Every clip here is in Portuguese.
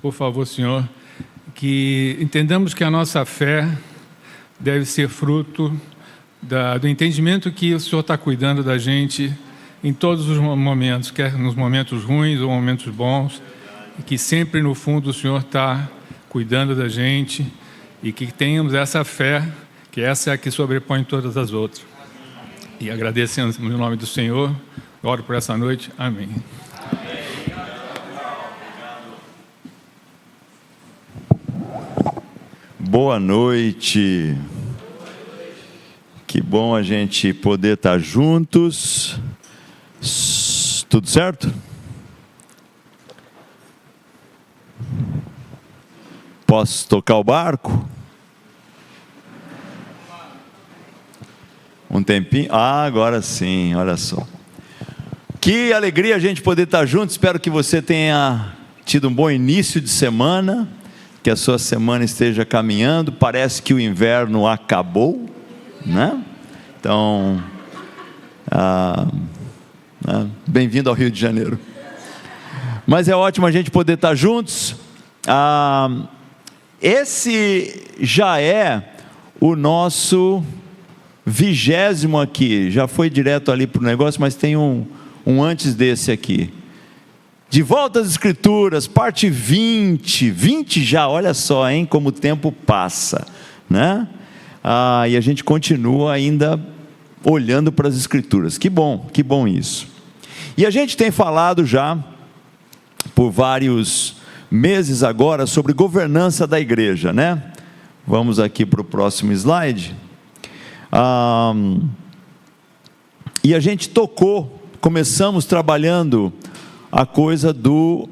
por favor, Senhor, que entendamos que a nossa fé deve ser fruto do entendimento que o Senhor está cuidando da gente em todos os momentos, quer nos momentos ruins ou momentos bons, e que sempre no fundo o Senhor está cuidando da gente e que tenhamos essa fé, que essa é a que sobrepõe todas as outras. E agradecendo no nome do Senhor, oro por essa noite. Amém. Boa noite. Que bom a gente poder estar juntos. Tudo certo? Posso tocar o barco? Um tempinho? Agora sim, olha só. Que alegria a gente poder estar junto. Espero que você tenha tido um bom início de semana, que a sua semana esteja caminhando. Parece que o inverno acabou, né? Então, bem-vindo ao Rio de Janeiro. Mas é ótimo a gente poder estar juntos. Esse já é o nosso 20º aqui. Já foi direto ali para o negócio, mas tem um antes desse aqui. De volta às Escrituras, parte 20 já, olha só, hein, como o tempo passa, né? E a gente continua ainda olhando para as Escrituras. Que bom isso. E a gente tem falado já, por vários meses agora, sobre governança da igreja, né? Vamos aqui para o próximo slide. E a gente começamos trabalhando a coisa do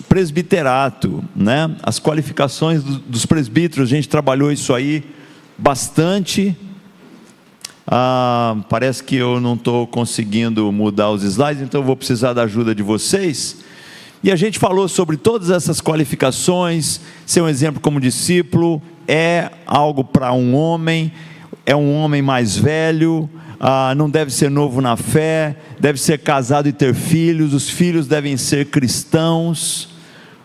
presbiterato, né? As qualificações dos presbíteros, a gente trabalhou isso aí bastante. Parece que eu não estou conseguindo mudar os slides, então eu vou precisar da ajuda de vocês. E a gente falou sobre todas essas qualificações. Ser um exemplo como discípulo é algo para um homem, é um homem mais velho, não deve ser novo na fé, deve ser casado e ter filhos, os filhos devem ser cristãos.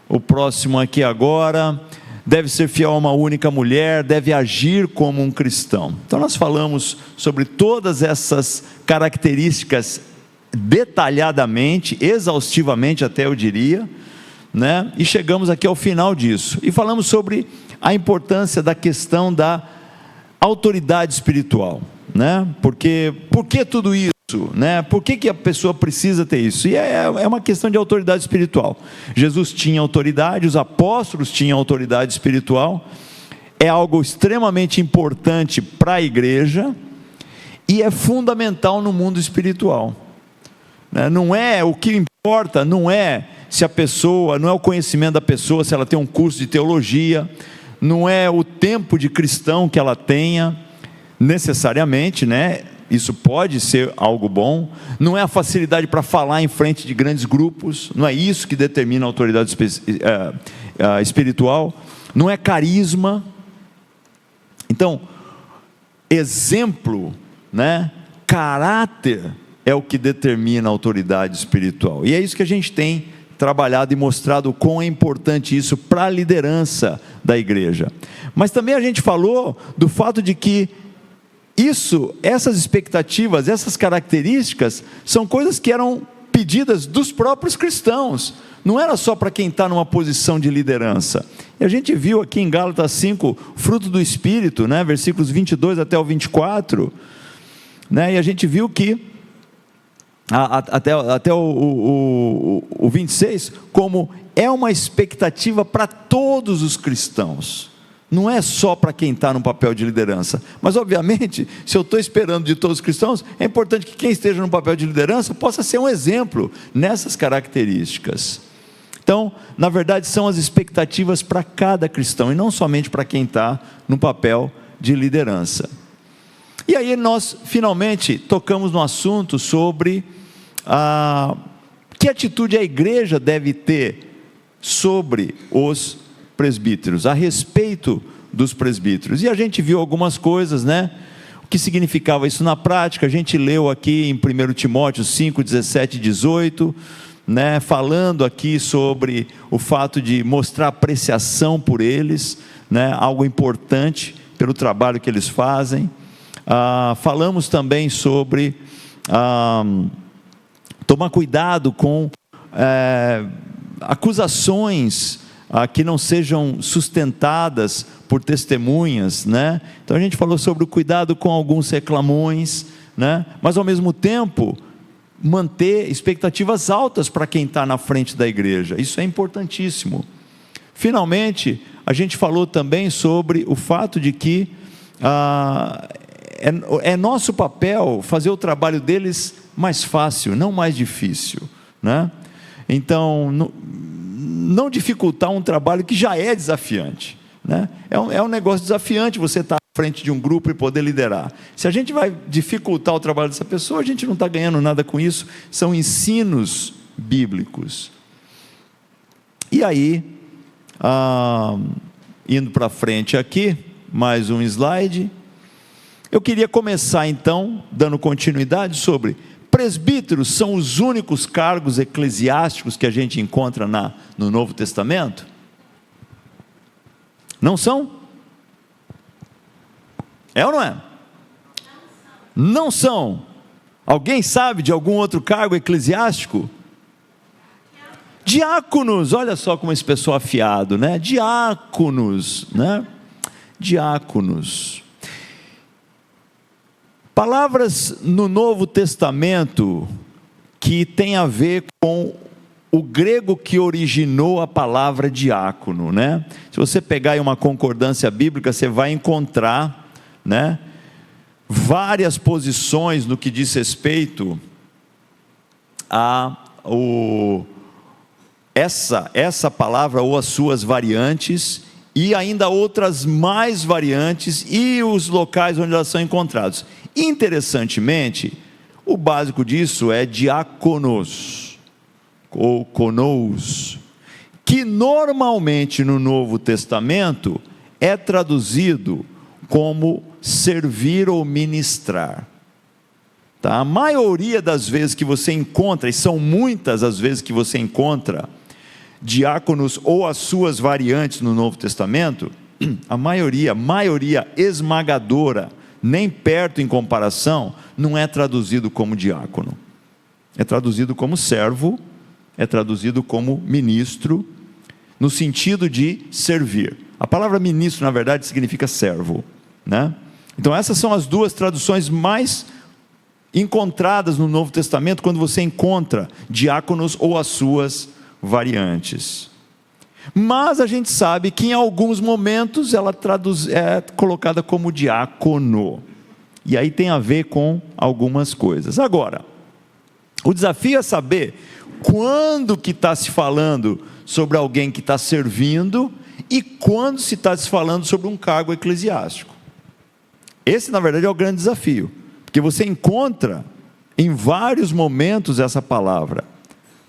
O próximo aqui agora, deve ser fiel a uma única mulher, deve agir como um cristão. Então nós falamos sobre todas essas características detalhadamente, exaustivamente até eu diria, né? E chegamos aqui ao final disso, e falamos sobre a importância da questão da autoridade espiritual, né? Por que tudo isso, né? Por que a pessoa precisa ter isso? E é uma questão de autoridade espiritual. Jesus tinha autoridade, os apóstolos tinham autoridade espiritual, é algo extremamente importante para a igreja, e é fundamental no mundo espiritual. Não é o que importa, não é se a pessoa, não é o conhecimento da pessoa, se ela tem um curso de teologia, não é o tempo de cristão que ela tenha, necessariamente, né? Isso pode ser algo bom, não é a facilidade para falar em frente de grandes grupos, não é isso que determina a autoridade espiritual, não é carisma. Então, exemplo, né? Caráter é o que determina a autoridade espiritual, e é isso que a gente tem trabalhado e mostrado o quão é importante isso para a liderança da igreja. Mas também a gente falou do fato de que essas expectativas, essas características, são coisas que eram pedidas dos próprios cristãos, não era só para quem está numa posição de liderança. E a gente viu aqui em Gálatas 5, fruto do Espírito, né? Versículos 22 até o 24, né? E a gente viu que até o 26, como é uma expectativa para todos os cristãos, não é só para quem está no papel de liderança. Mas obviamente, se eu estou esperando de todos os cristãos, é importante que quem esteja no papel de liderança possa ser um exemplo nessas características. Então, na verdade, são as expectativas para cada cristão, e não somente para quem está no papel de liderança. E aí nós finalmente tocamos no assunto sobre que atitude a igreja deve ter sobre os presbíteros, a respeito dos presbíteros. E a gente viu algumas coisas, né? O que significava isso na prática. A gente leu aqui em 1 Timóteo 5, 17 e 18, né, falando aqui sobre o fato de mostrar apreciação por eles, né, algo importante pelo trabalho que eles fazem. Falamos também sobre tomar cuidado com acusações que não sejam sustentadas por testemunhas, né? Então a gente falou sobre o cuidado com alguns reclamões, né? Mas ao mesmo tempo manter expectativas altas para quem está na frente da igreja. Isso é importantíssimo. Finalmente, a gente falou também sobre o fato de que é nosso papel fazer o trabalho deles mais fácil, não mais difícil, né? Então, não dificultar um trabalho que já é desafiante, né? É um negócio desafiante você estar à frente de um grupo e poder liderar. Se a gente vai dificultar o trabalho dessa pessoa, a gente não está ganhando nada com isso. São ensinos bíblicos. E aí, indo para frente aqui, mais um slide. Eu queria começar então, dando continuidade sobre presbíteros são os únicos cargos eclesiásticos que a gente encontra no Novo Testamento? Não são? É ou não é? Não são. Alguém sabe de algum outro cargo eclesiástico? Diáconos, olha só como esse pessoal é afiado, né? Diáconos, né? Diáconos. Palavras no Novo Testamento que tem a ver com o grego que originou a palavra diácono, né? Se você pegar aí uma concordância bíblica, você vai encontrar, né, várias posições no que diz respeito a essa palavra ou as suas variantes, e ainda outras mais variantes e os locais onde elas são encontradas. Interessantemente, o básico disso é diáconos, ou conous, que normalmente no Novo Testamento é traduzido como servir ou ministrar. Tá? A maioria das vezes que você encontra, e são muitas as vezes que você encontra diáconos ou as suas variantes no Novo Testamento, a maioria esmagadora, nem perto em comparação, não é traduzido como diácono. É traduzido como servo, é traduzido como ministro, no sentido de servir. A palavra ministro, na verdade, significa servo, né? Então essas são as duas traduções mais encontradas no Novo Testamento, quando você encontra diáconos ou as suas variantes. Mas a gente sabe que em alguns momentos ela é colocada como diácono, e aí tem a ver com algumas coisas. Agora, o desafio é saber quando que está se falando sobre alguém que está servindo e quando se está se falando sobre um cargo eclesiástico. Esse, na verdade, é o grande desafio, porque você encontra em vários momentos essa palavra,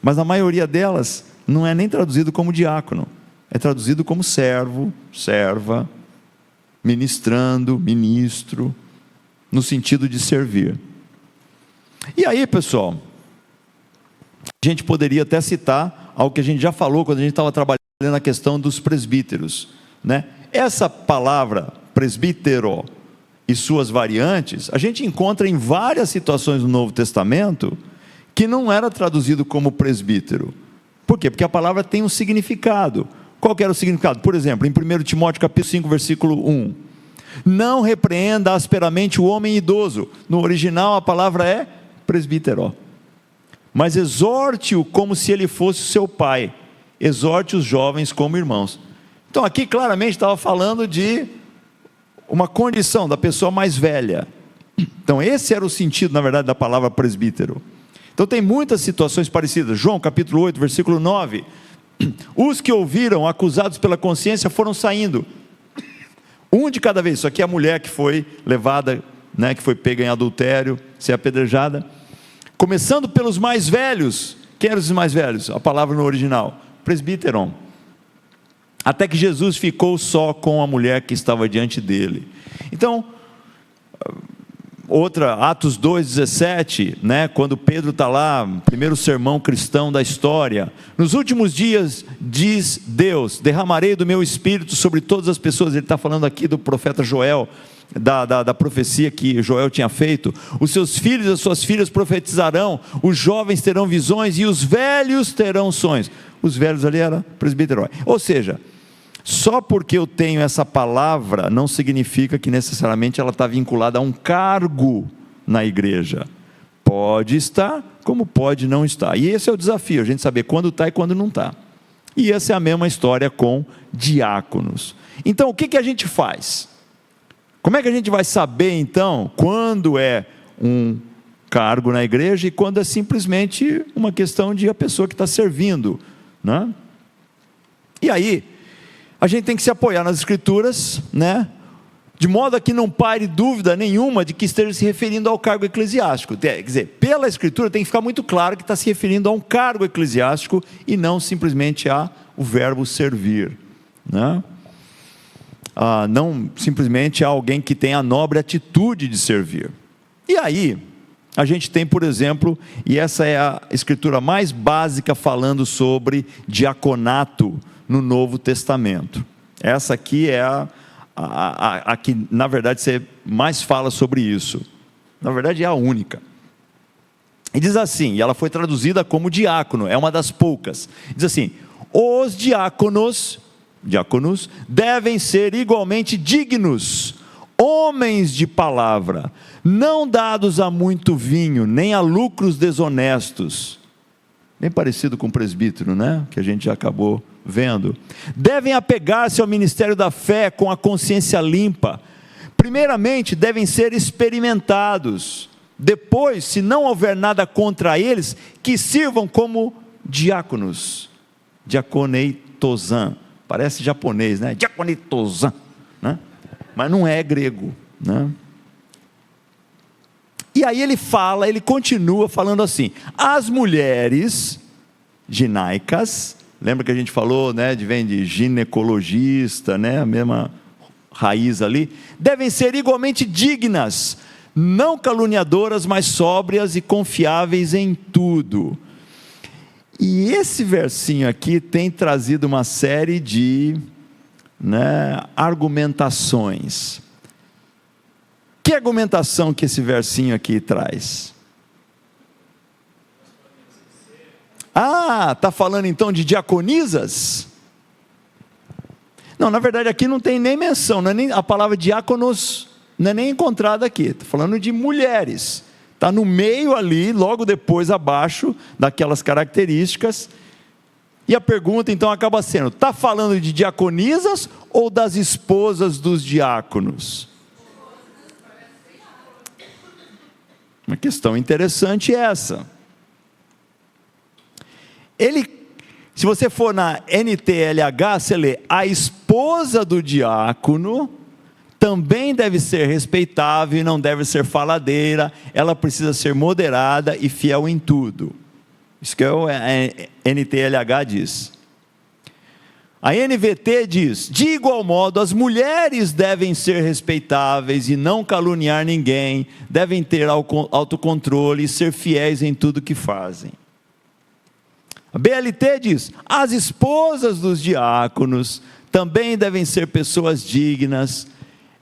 mas a maioria delas não é nem traduzido como diácono, é traduzido como servo, serva, ministrando, ministro, no sentido de servir. E aí, pessoal, a gente poderia até citar algo que a gente já falou quando a gente estava trabalhando na questão dos presbíteros, né? Essa palavra presbítero e suas variantes, a gente encontra em várias situações no Novo Testamento que não era traduzido como presbítero. Por quê? Porque a palavra tem um significado. Qual que era o significado? Por exemplo, em 1 Timóteo capítulo 5, versículo 1. Não repreenda asperamente o homem idoso. No original a palavra é presbítero. Mas exorte-o como se ele fosse o seu pai. Exorte os jovens como irmãos. Então aqui claramente estava falando de uma condição da pessoa mais velha. Então esse era o sentido, na verdade, da palavra presbítero. Então tem muitas situações parecidas. João capítulo 8, versículo 9. Os que ouviram, acusados pela consciência, foram saindo. Um de cada vez. Isso aqui é a mulher que foi levada, né, que foi pega em adultério, ser apedrejada. Começando pelos mais velhos. Quem eram os mais velhos? A palavra no original, presbíteron. Até que Jesus ficou só com a mulher que estava diante dele. Então, Atos 2,17, né, quando Pedro está lá, primeiro sermão cristão da história. Nos últimos dias, diz Deus, derramarei do meu espírito sobre todas as pessoas. Ele está falando aqui do profeta Joel, da profecia que Joel tinha feito. Os seus filhos e as suas filhas profetizarão, os jovens terão visões e os velhos terão sonhos. Os velhos ali era presbítero. Ou seja, só porque eu tenho essa palavra não significa que necessariamente ela está vinculada a um cargo na igreja. Pode estar, como pode não estar. E esse é o desafio, a gente saber quando está e quando não está. E essa é a mesma história com diáconos. Então o que a gente faz? Como é que a gente vai saber então quando é um cargo na igreja e quando é simplesmente uma questão de a pessoa que está servindo, né? E aí, a gente tem que se apoiar nas escrituras, né? De modo a que não pare dúvida nenhuma de que esteja se referindo ao cargo eclesiástico. Quer dizer, pela escritura tem que ficar muito claro que está se referindo a um cargo eclesiástico e não simplesmente ao verbo servir, né? Não simplesmente a alguém que tem a nobre atitude de servir. E aí, a gente tem, por exemplo, e essa é a escritura mais básica falando sobre diaconato no Novo Testamento. Essa aqui é a que, na verdade, você mais fala sobre isso. Na verdade, é a única. E diz assim, e ela foi traduzida como diácono, é uma das poucas. Diz assim, os diáconos devem ser igualmente dignos, homens de palavra, não dados a muito vinho, nem a lucros desonestos. Bem parecido com o presbítero, né? Que a gente já acabou vendo. Devem apegar-se ao ministério da fé com a consciência limpa. Primeiramente, devem ser experimentados. Depois, se não houver nada contra eles, que sirvam como diáconos. Diakoneitozan. Parece japonês, né? Diakoneitozan, né? Mas não é grego, né? E aí ele continua falando assim, as mulheres ginaicas, lembra que a gente falou, né, vem de ginecologista, né, a mesma raiz ali, devem ser igualmente dignas, não caluniadoras, mas sóbrias e confiáveis em tudo. E esse versinho aqui tem trazido uma série de, né, argumentações. Que argumentação que esse versinho aqui traz? Está falando então de diaconisas? Não, na verdade aqui não tem nem menção, não é nem, a palavra diáconos não é nem encontrada aqui, está falando de mulheres. Está no meio ali, logo depois abaixo daquelas características. E a pergunta então acaba sendo, está falando de diaconisas ou das esposas dos diáconos? Uma questão interessante essa. Se você for na NTLH, você lê, a esposa do diácono também deve ser respeitável e não deve ser faladeira, ela precisa ser moderada e fiel em tudo. Isso que a NTLH diz. A NVT diz, de igual modo, as mulheres devem ser respeitáveis e não caluniar ninguém, devem ter autocontrole e ser fiéis em tudo que fazem. A BLT diz, as esposas dos diáconos também devem ser pessoas dignas,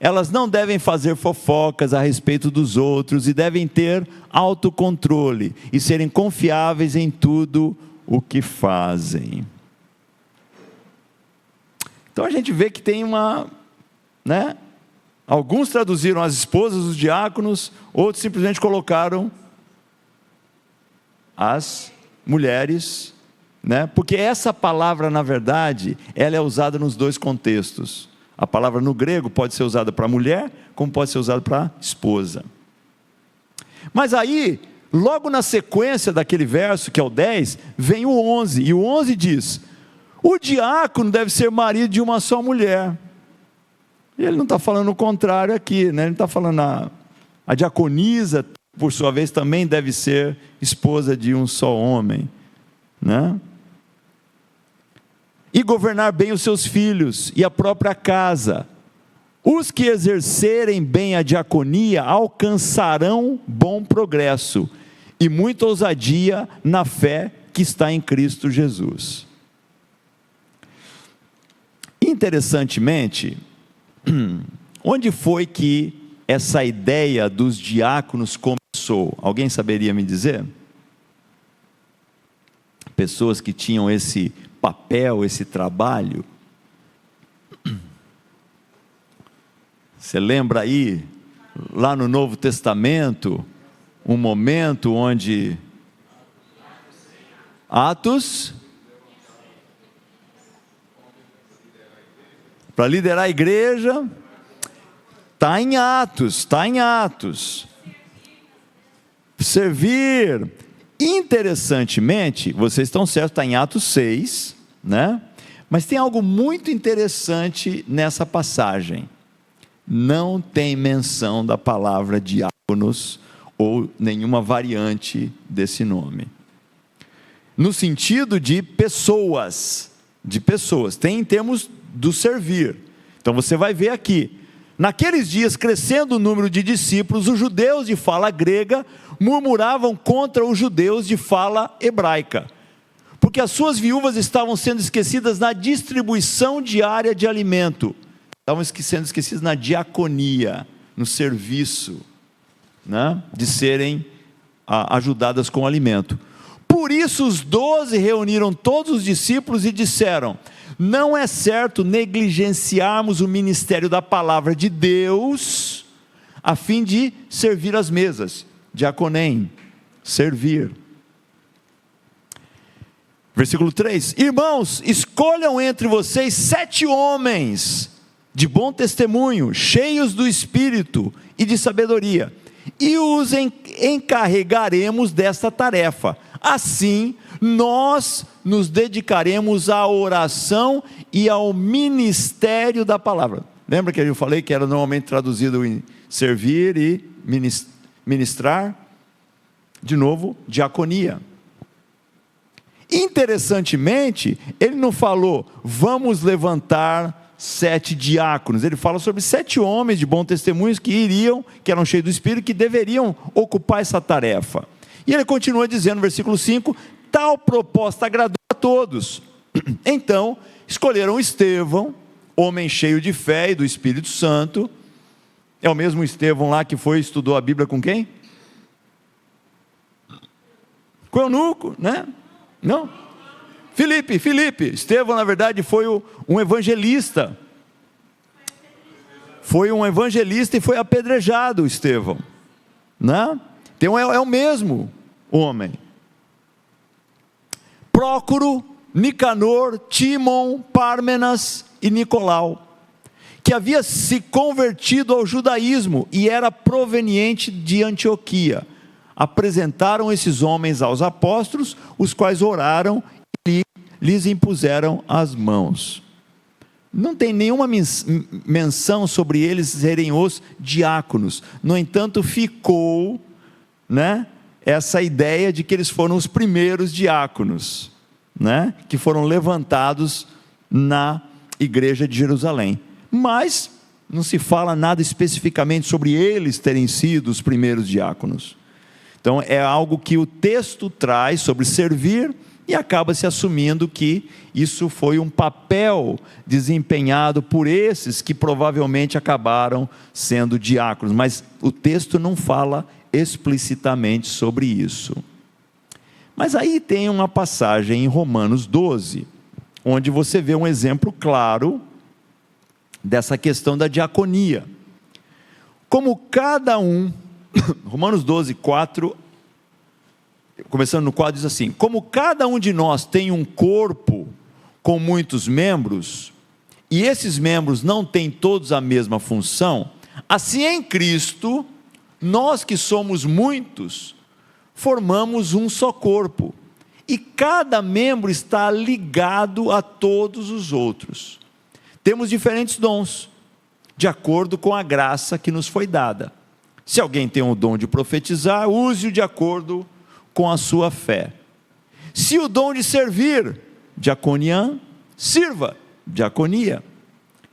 elas não devem fazer fofocas a respeito dos outros e devem ter autocontrole e serem confiáveis em tudo o que fazem. Então a gente vê que tem né? Alguns traduziram as esposas dos diáconos, outros simplesmente colocaram as mulheres, né? Porque essa palavra, na verdade, ela é usada nos dois contextos. A palavra no grego pode ser usada para mulher, como pode ser usada para esposa. Mas aí, logo na sequência daquele verso, que é o 10, vem o 11, e o 11 diz, o diácono deve ser marido de uma só mulher. E ele não está falando o contrário aqui, né? Ele está falando a diaconisa, por sua vez, também deve ser esposa de um só homem, né? E governar bem os seus filhos e a própria casa. Os que exercerem bem a diaconia alcançarão bom progresso e muita ousadia na fé que está em Cristo Jesus. Interessantemente, onde foi que essa ideia dos diáconos começou? Alguém saberia me dizer? Pessoas que tinham esse papel, esse trabalho. Você lembra aí, lá no Novo Testamento, um momento onde Atos, para liderar a igreja, está em Atos. Servir. Interessantemente, vocês estão certos, está em Atos 6, né? Mas tem algo muito interessante nessa passagem. Não tem menção da palavra diáconos ou nenhuma variante desse nome. No sentido de pessoas, tem em termos do servir. Então você vai ver aqui, naqueles dias, crescendo o número de discípulos, os judeus de fala grega murmuravam contra os judeus de fala hebraica, porque as suas viúvas estavam sendo esquecidas na distribuição diária de alimento, estavam sendo esquecidas na diaconia, no serviço, né, de serem ajudadas com alimento. Por isso os 12 reuniram todos os discípulos e disseram: não é certo negligenciarmos o ministério da palavra de Deus, a fim de servir as mesas. Diaconem, servir. Versículo 3: irmãos, escolham entre vocês 7 homens de bom testemunho, cheios do Espírito e de sabedoria, e os encarregaremos desta tarefa. Assim, nós nos dedicaremos à oração e ao ministério da palavra. Lembra que eu falei que era normalmente traduzido em servir e ministrar? De novo, diaconia. Interessantemente, ele não falou, vamos levantar 7 diáconos. Ele fala sobre 7 homens de bom testemunho que eram cheios do Espírito, que deveriam ocupar essa tarefa. E ele continua dizendo no versículo 5, tal proposta agradou a todos. Então, escolheram Estevão, homem cheio de fé e do Espírito Santo. É o mesmo Estevão lá que estudou a Bíblia com quem? Com o eunuco, né? Não? Filipe. Estevão, na verdade, foi um evangelista. Foi um evangelista e foi apedrejado, Estevão, né? Então é o mesmo homem. Prócoro, Nicanor, Tímon, Pármenas e Nicolau, que havia se convertido ao judaísmo e era proveniente de Antioquia, apresentaram esses homens aos apóstolos, os quais oraram e lhes impuseram as mãos. Não tem nenhuma menção sobre eles serem os diáconos. No entanto, ficou, né, essa ideia de que eles foram os primeiros diáconos, né, que foram levantados na igreja de Jerusalém. Mas não se fala nada especificamente sobre eles terem sido os primeiros diáconos. Então é algo que o texto traz sobre servir e acaba se assumindo que isso foi um papel desempenhado por esses que provavelmente acabaram sendo diáconos, mas o texto não fala explicitamente sobre isso. Mas aí tem uma passagem em Romanos 12, onde você vê um exemplo claro dessa questão da diaconia. Como cada um, Romanos 12, 4, começando no 4, diz assim: como cada um de nós tem um corpo com muitos membros, e esses membros não têm todos a mesma função, assim em Cristo, nós que somos muitos, formamos um só corpo, e cada membro está ligado a todos os outros. Temos diferentes dons, de acordo com a graça que nos foi dada. Se alguém tem o dom de profetizar, use-o de acordo com a sua fé. Se o dom de servir, diaconia, sirva, diaconia.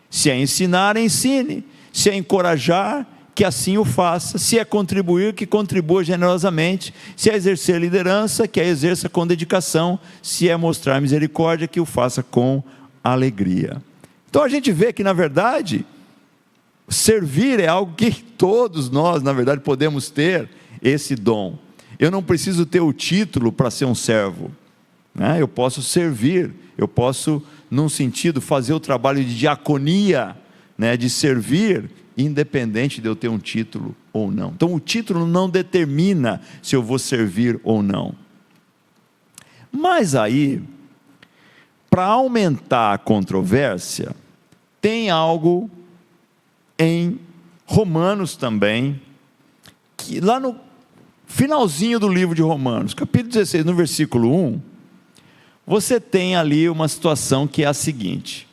Se é ensinar, ensine. Se é encorajar, que assim o faça. Se é contribuir, que contribua generosamente. Se é exercer liderança, que a exerça com dedicação. Se é mostrar misericórdia, que o faça com alegria. Então a gente vê que, na verdade, servir é algo que todos nós, na verdade, podemos ter esse dom. Eu não preciso ter o título para ser um servo, né? Eu posso servir, eu posso, num sentido, fazer o trabalho de diaconia, né? De servir, independente de eu ter um título ou não. Então o título não determina se eu vou servir ou não. Mas aí, para aumentar a controvérsia, tem algo em Romanos também, que lá no finalzinho do livro de Romanos, capítulo 16, no versículo 1, você tem ali uma situação que é a seguinte: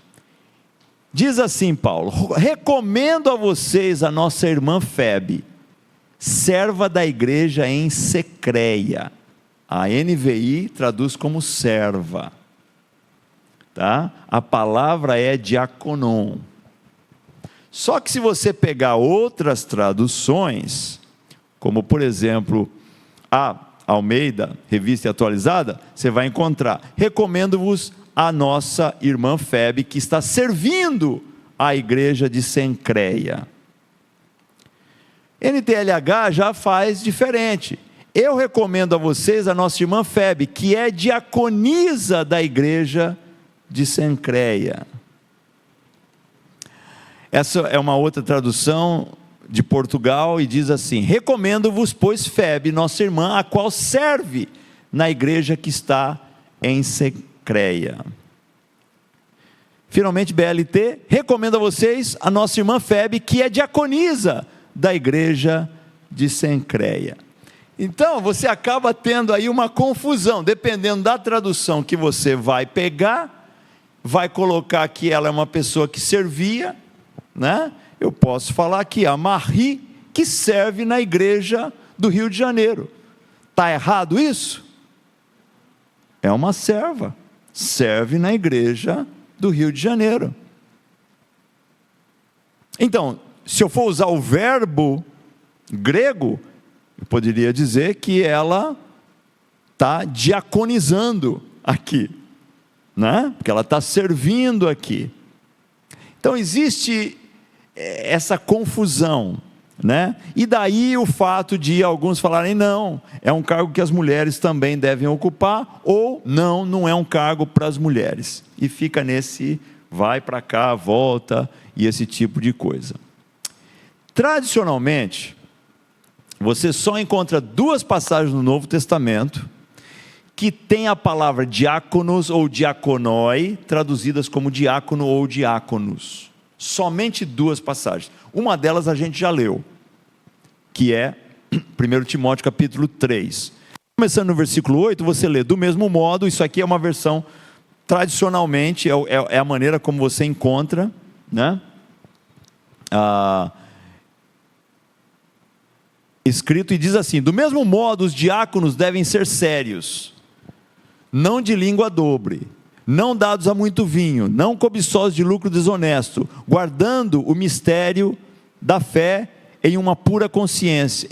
diz assim Paulo: recomendo a vocês a nossa irmã Febe, serva da igreja em Secreia. A NVI traduz como serva, tá? A palavra é diaconon. Só que se você pegar outras traduções, como por exemplo a Almeida, Revista Atualizada, você vai encontrar: recomendo-vos a nossa irmã Febe, que está servindo a igreja de Sencreia. NTLH já faz diferente: eu recomendo a vocês a nossa irmã Febe, que é diaconisa da igreja de Sencreia. Essa é uma outra tradução de Portugal e diz assim: recomendo-vos, pois, Febe, nossa irmã, a qual serve na igreja que está em Sencreia. Finalmente, BLT, recomendo a vocês a nossa irmã Febe, que é diaconisa da igreja de Sencreia. Então, você acaba tendo aí uma confusão, dependendo da tradução que você vai pegar, vai colocar que ela é uma pessoa que servia, né? Eu posso falar aqui, a Marie, que serve na igreja do Rio de Janeiro. Está errado isso? É uma serva, serve na igreja do Rio de Janeiro. Então, se eu for usar o verbo grego, eu poderia dizer que ela está diaconizando aqui, né? Porque ela está servindo aqui. Então existe essa confusão, né? E daí o fato de alguns falarem: não, é um cargo que as mulheres também devem ocupar, ou não, não é um cargo para as mulheres. E fica nesse vai para cá, volta, e esse tipo de coisa. Tradicionalmente, você só encontra duas passagens no Novo Testamento que tem a palavra diáconos ou diaconoi, traduzidas como diácono ou diáconos. Somente duas passagens. Uma delas a gente já leu, que é 1 Timóteo capítulo 3. Começando no versículo 8, você lê: do mesmo modo, isso aqui é uma versão, tradicionalmente, é a maneira como você encontra, né? Escrito, e diz assim: do mesmo modo, os diáconos devem ser sérios, não de língua dobre, não dados a muito vinho, não cobiçosos de lucro desonesto, guardando o mistério da fé em uma pura consciência,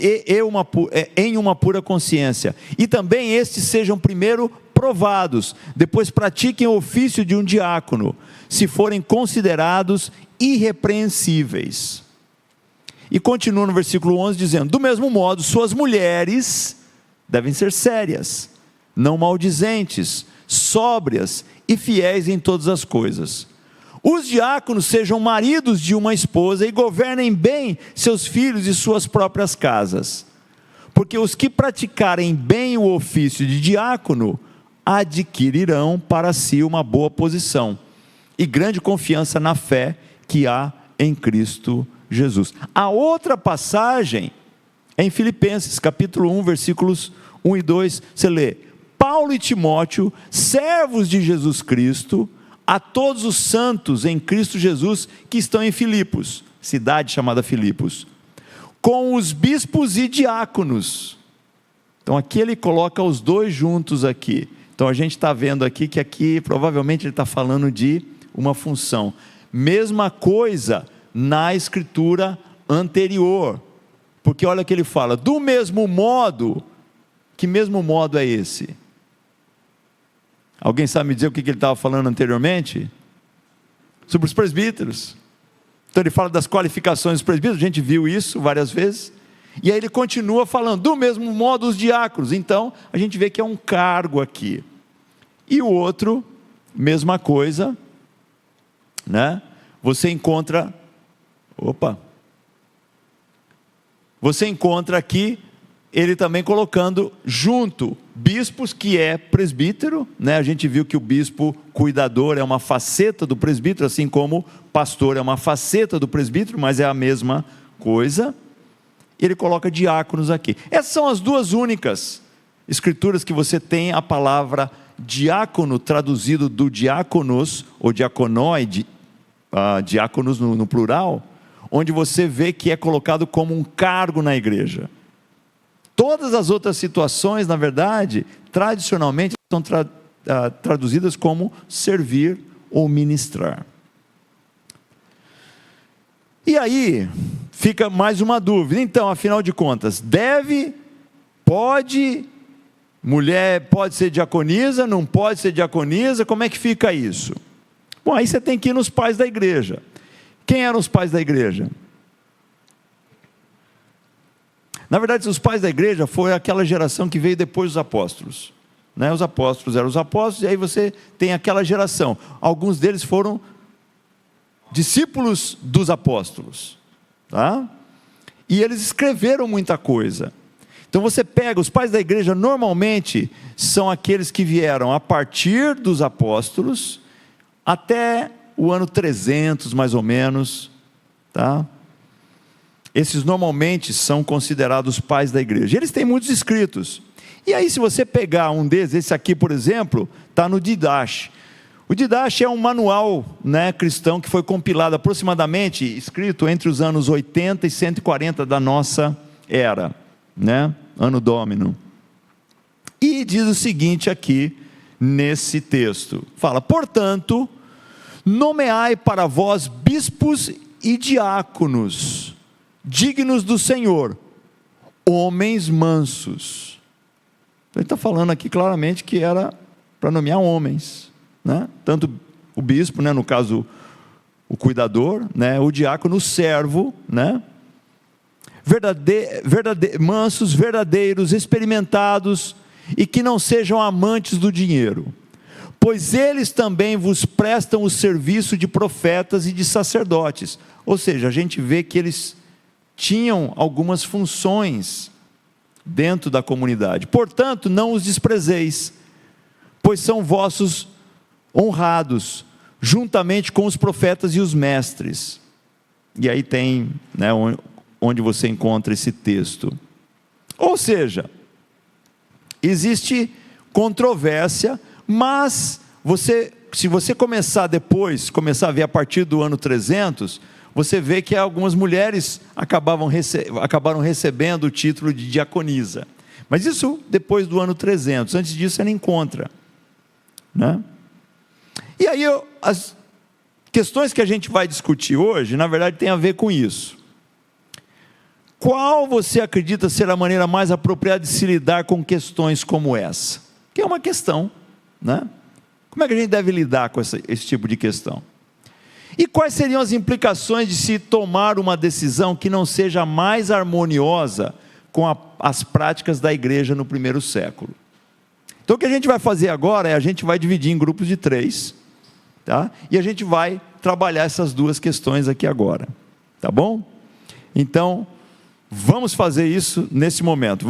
em uma pura consciência. E também estes sejam primeiro provados, depois pratiquem o ofício de um diácono, se forem considerados irrepreensíveis. E continua no versículo 11 dizendo: do mesmo modo, suas mulheres devem ser sérias, não maldizentes, sóbrias e fiéis em todas as coisas. Os diáconos sejam maridos de uma esposa e governem bem seus filhos e suas próprias casas, porque os que praticarem bem o ofício de diácono adquirirão para si uma boa posição e grande confiança na fé que há em Cristo Jesus. A outra passagem é em Filipenses capítulo 1, versículos 1 e 2, você lê: Paulo e Timóteo, servos de Jesus Cristo, a todos os santos em Cristo Jesus que estão em Filipos, cidade chamada Filipos, com os bispos e diáconos. Então aqui ele coloca os dois juntos aqui. Então a gente está vendo aqui que aqui provavelmente ele está falando de uma função. Mesma coisa na escritura anterior. Porque olha que ele fala, do mesmo modo, que mesmo modo é esse? Alguém sabe me dizer o que ele estava falando anteriormente? Sobre os presbíteros. Então ele fala das qualificações dos presbíteros, a gente viu isso várias vezes. E aí ele continua falando, do mesmo modo os diáconos. Então a gente vê que é um cargo aqui. E o outro, mesma coisa, né? Você encontra aqui ele também colocando junto bispos, que é presbítero, né? A gente viu que o bispo cuidador é uma faceta do presbítero, assim como pastor é uma faceta do presbítero, mas é a mesma coisa. Ele coloca diáconos aqui. Essas são as duas únicas escrituras que você tem a palavra diácono traduzido do diáconos ou diaconóide, diáconos no plural, onde você vê que é colocado como um cargo na igreja. Todas as outras situações, na verdade, tradicionalmente são traduzidas como servir ou ministrar. E aí, fica mais uma dúvida. Então, afinal de contas, mulher pode ser diaconisa, não pode ser diaconisa, como é que fica isso? Bom, aí você tem que ir nos pais da igreja. Quem eram os pais da igreja? Na verdade, os pais da igreja foi aquela geração que veio depois dos apóstolos, né? Os apóstolos eram os apóstolos, e aí você tem aquela geração. Alguns deles foram discípulos dos apóstolos, tá? E eles escreveram muita coisa. Então você pega, os pais da igreja normalmente são aqueles que vieram a partir dos apóstolos até o ano 300 mais ou menos, tá? Esses normalmente são considerados pais da igreja. Eles têm muitos escritos. E aí se você pegar um deles, esse aqui por exemplo, está no Didache. O Didache é um manual, né, cristão que foi compilado aproximadamente, escrito entre os anos 80 e 140 da nossa era, né? Ano Domino. E diz o seguinte aqui, nesse texto, fala, portanto, nomeai para vós bispos e diáconos, dignos do Senhor, homens mansos. Ele está falando aqui claramente que era para nomear homens, né? Tanto o bispo, né, no caso o cuidador, né, o diácono, o servo, né? Mansos, verdadeiros, experimentados, e que não sejam amantes do dinheiro, pois eles também vos prestam o serviço de profetas e de sacerdotes. Ou seja, a gente vê que eles tinham algumas funções dentro da comunidade. Portanto, não os desprezeis, pois são vossos honrados, juntamente com os profetas e os mestres. E aí tem, né, onde você encontra esse texto. Ou seja, existe controvérsia, mas se você começar a ver a partir do ano 300, você vê que algumas mulheres acabaram recebendo o título de diaconisa. Mas isso depois do ano 300, antes disso você não encontra, né? E aí as questões que a gente vai discutir hoje, na verdade, tem a ver com isso. Qual você acredita ser a maneira mais apropriada de se lidar com questões como essa? Que é uma questão, né? Como é que a gente deve lidar com esse tipo de questão? E quais seriam as implicações de se tomar uma decisão que não seja mais harmoniosa com as práticas da igreja no primeiro século? Então o que a gente vai fazer agora é, a gente vai dividir em grupos de 3, tá? E a gente vai trabalhar essas duas questões aqui agora, tá bom? Então, vamos fazer isso nesse momento.